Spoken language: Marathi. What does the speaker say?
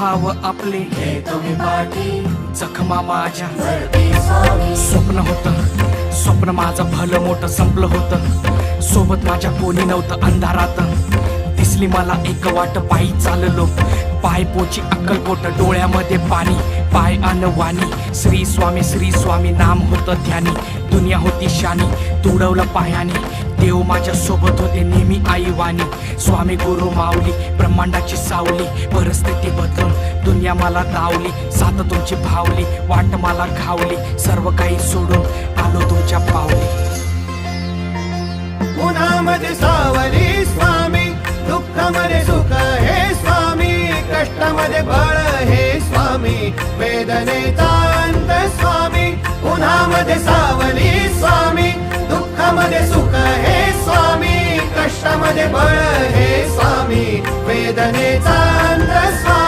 भाव आपले हे तुम्ही पाठी जखमा माझ्या वरती स्वामी स्वप्न माझं भलं मोठं संपलं होतं. सोबत माझ्या कोणी नव्हतं अंधारात. दिसली मला एक वाट पायी चाललो. पाय पोची अक्कलकोट डोळ्यामध्ये पाणी. पाय अन वाणी श्री स्वामी नाम होतं ध्यानी. दुनिया होती शानी तुडवलं पायाने. देव माझ्या सोबत होते नेहमी आई वाणी. स्वामी गुरु माऊली ब्रह्मांडाची सावली. परिस्थिती बदलून दुनिया मला दावली. साथ तुमची भावली वाट मला घावली. सर्व काही सोडून आलो तुमच्या पावली. उन्हामध्ये सावली स्वामी, दुःखामध्ये सुख हे स्वामी, कष्टामध्ये बळ हे स्वामी, वेदनेचा अंत स्वामी. उन्हामध्ये सावली स्वामी, दुःखामध्ये सुख हे स्वामी, कष्टामध्ये बळ हे स्वामी, वेदनेचा अंत स्वामी.